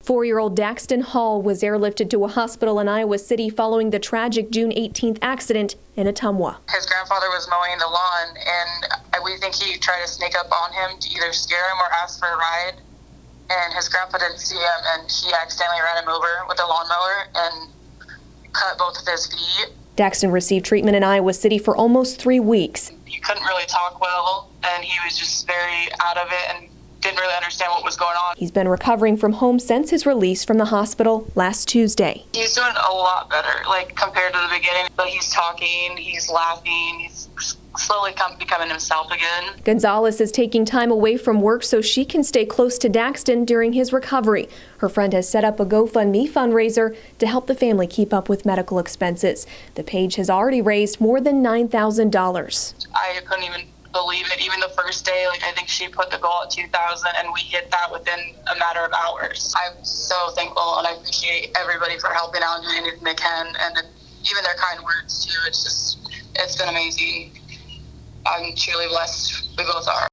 4-year-old Daxton Hall was airlifted to a hospital in Iowa City following the tragic June 18th accident in Ottumwa. His grandfather was mowing the lawn, and we think he tried to sneak up on him to either scare him or ask for a ride. And his grandpa didn't see him, and he accidentally ran him over with a lawnmower and cut both of his feet. Daxton received treatment in Iowa City for almost 3 weeks. He couldn't really talk well, and he was just very out of it and didn't really understand what was going on. He's been recovering from home since his release from the hospital last Tuesday. He's doing a lot better, compared to the beginning. But he's talking, he's laughing, he's slowly becoming himself again. Gonzalez is taking time away from work so she can stay close to Daxton during his recovery. Her friend has set up a GoFundMe fundraiser to help the family keep up with medical expenses. The page has already raised more than $9,000. I couldn't even believe it. Even the first day, I think she put the goal at 2,000, and we hit that within a matter of hours. I'm so thankful, and I appreciate everybody for helping out and doing anything they can, and even their kind words too. It's been amazing. I'm truly blessed. We both are.